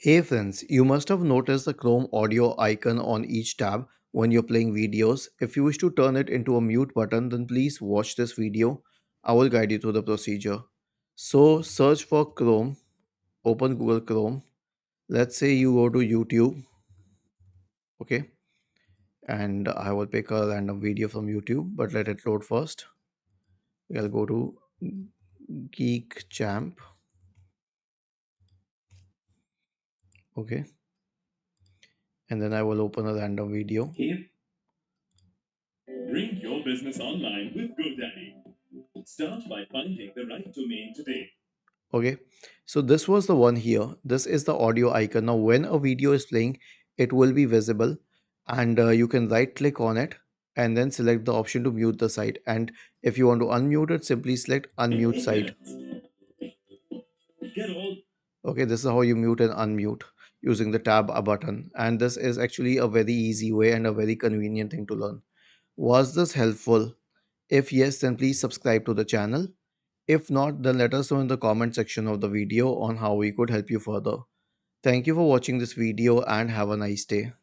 Hey friends, you must have noticed the Chrome audio icon on each tab when you're playing videos. If you wish to turn it into a mute button, then please watch this video. I will guide you through the procedure. So search for Chrome, open Google Chrome. Let's say you go to YouTube, okay? And I will pick a random video from YouTube, but let it load first. We'll go to Geek Champ, okay? And then I will open a random video. Here, bring your business online with GoDaddy. Start by finding the right domain today. Okay, so this was the one here. This is the audio icon. Now, when a video is playing, it will be visible, and you can right click on it and then select the option to mute the site. And if you want to unmute it, simply select In unmute 8 site. minutes, get all. Okay, this is how you mute and unmute using the tab button. And this is actually a very easy way and a very convenient thing to learn. Was this helpful? If yes, then please subscribe to the channel. If not, then let us know in the comment section of the video on how we could help you further. Thank you for watching this video and have a nice day.